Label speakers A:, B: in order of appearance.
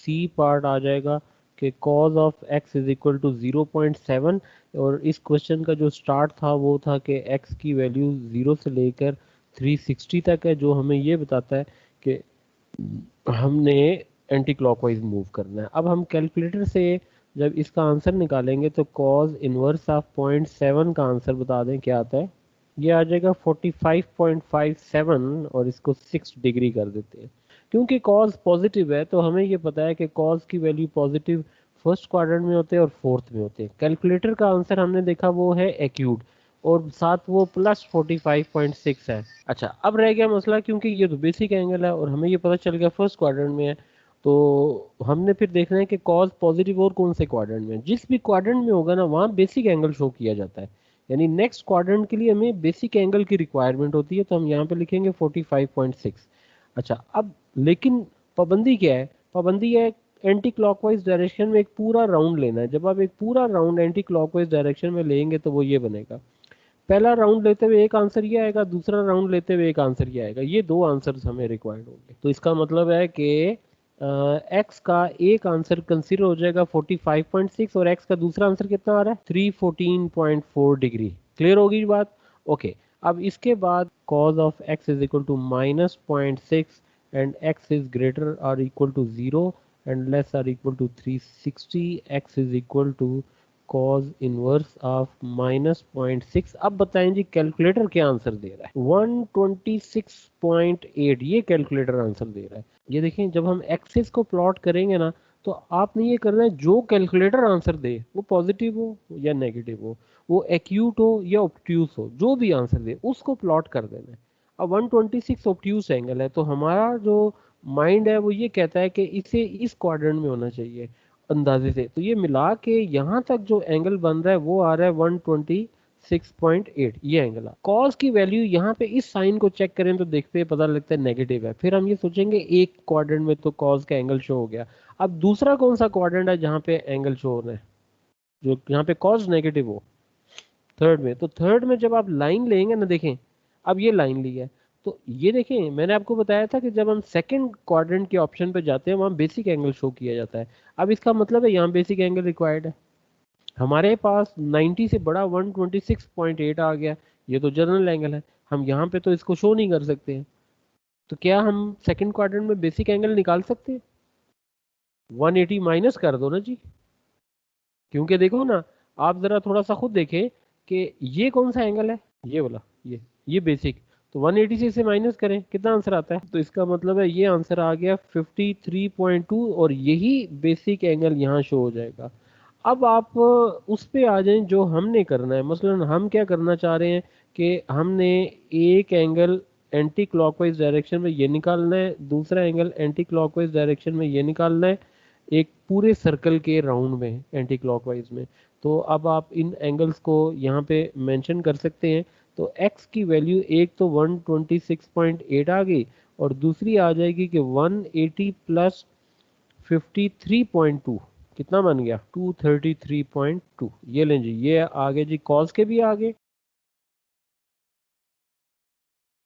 A: C part आ जाएगा कि cos of x is equal to 0.7। और इस क्वेश्चन का जो स्टार्ट था वो था कि x की वैल्यू 0 से लेकर 360 तक है, जो हमें ये बताता है कि हमने एंटी क्लॉकवाइज मूव करना है। अब हम कैलकुलेटर से जब इसका आंसर निकालेंगे तो cos इनवर्स ऑफ 0.7 का आंसर बता दें क्या आता है। ये आ जाएगा 45.57 और इसको 6 डिग्री कर देते हैं। क्योंकि cos पॉजिटिव है तो हमें ये पता है कि cos की वैल्यू पॉजिटिव फर्स्ट क्वाड्रेंट में होते हैं और फोर्थ में होते हैं। कैलकुलेटर का आंसर हमने देखा वो है एक्यूट और साथ वो प्लस 45.6 है। अच्छा, अब रह गया मसला, क्योंकि ये तो बेसिक एंगल है और हमें ये पता चल गया फर्स्ट क्वाड्रेंट में है, तो हमने फिर देखना है कि कॉस पॉजिटिव और कौन से क्वाड्रेंट में। जिस भी क्वाड्रेंट में होगा ना वहाँ बेसिक एंगल शो किया जाता है, यानी नेक्स्ट क्वाड्रेंट के लिए हमें बेसिक एंगल की रिक्वायरमेंट होती है, तो हम यहाँ पे लिखेंगे 45.6। अच्छा, अब लेकिन पाबंदी क्या है? पाबंदी है एंटी क्लॉकवाइज डायरेक्शन में एक पूरा राउंड लेना है। जब आप एक पूरा राउंड एंटी क्लॉकवाइज डायरेक्शन में लेंगे तो वो ये बनेगा, पहला राउंड लेते हुए एक आंसर ये आएगा, दूसरा राउंड लेते हुए एक आंसर ये आएगा। ये दो आंसर्स हमें रिक्वायर्ड होंगे। तो इसका मतलब है कि एक्स का एक आंसर कंसीडर हो जाएगा 45.6 और एक्स का दूसरा आंसर कितना आ रहा है 314.4 डिग्री। क्लियर होगी बात? ओके। अब इसके बाद cos of x is equal to minus 0.6 and x is greater और इक्वल टू 0 एंड लेस और equal to 360, x is equal to cos inverse of minus 0.6। अब बताएं जी कैलकुलेटर क्या आंसर दे रहा है? 126.8 ये कैलकुलेटर आंसर दे रहा है। ये देखें, जब हम एक्सिस को प्लॉट करेंगे ना तो आपने ये करना है जो कैलकुलेटर आंसर दे वो पॉजिटिव हो या नेगेटिव हो, वो एक्यूट हो या ऑब्ट्यूस हो, जो भी आंसर दे उसको प्लॉट कर देना है। अब 126 ऑब्ट्यूस एंगल है तो हमारा जो माइंड है वो ये कहता है कि इसे इस क्वाड्रेंट में होना चाहिए अंदाजे से। तो ये मिला के यहाँ तक जो एंगल बन रहा है वो आ रहा है 126.8, ये एंगल है। कॉस की वैल्यू यहाँ पे इस साइन को चेक करें तो देखते हैं पता लगता है नेगेटिव है। फिर हम ये सोचेंगे एक क्वाड्रेंट में तो कॉस का एंगल शो हो गया। अब दूसरा कौन सा क्वाड्रेंट है जहाँ पे एंगल शो हो रहा है, जो यहाँ पे कॉस नेगेटिव हो? थर्ड में। तो थर्ड में जब आप लाइन लेंगे ना, देखें अब ये लाइन ली है, तो ये देखें मैंने आपको बताया था कि जब हम सेकंड क्वाड्रेंट के ऑप्शन पे जाते हैं वहाँ बेसिक एंगल शो किया जाता है। अब इसका मतलब है यहाँ बेसिक एंगल रिक्वायर्ड है। हमारे पास 90 से बड़ा 126.8 आ गया, ये तो जनरल एंगल है, हम यहाँ पे तो इसको शो नहीं कर सकते हैं। तो क्या हम सेकंड क्वाड्रेंट में बेसिक एंगल निकाल सकते हैं? 180 माइनस कर दो ना जी, क्योंकि देखो ना, आप जरा थोड़ा सा खुद देखें कि ये कौन सा एंगल है, ये वाला, ये बेसिक। तो 180 से इसे माइनस करें कितना आंसर आता है? तो इसका मतलब है ये आंसर आ गया 53.2 और यही बेसिक एंगल यहाँ शो हो जाएगा। अब आप उस पे आ जाएं जो हमने करना है। मसलन हम क्या करना चाह रहे हैं कि हमने एक एंगल एंटी क्लॉकवाइज डायरेक्शन में ये निकालना है, दूसरा एंगल एंटी क्लॉकवाइज डायरेक्शन में ये निकालना है, एक पूरे सर्कल के राउंड में एंटी क्लॉकवाइज में। तो अब आप इन एंगल्स को यहाँ पे मेंशन कर सकते हैं। तो x की वैल्यू एक तो 126.8 आ गई और दूसरी आ जाएगी कि 180 प्लस 53.2 कितना बन गया 233.2। ये लें जी, ये आगे जी कॉस के भी आगे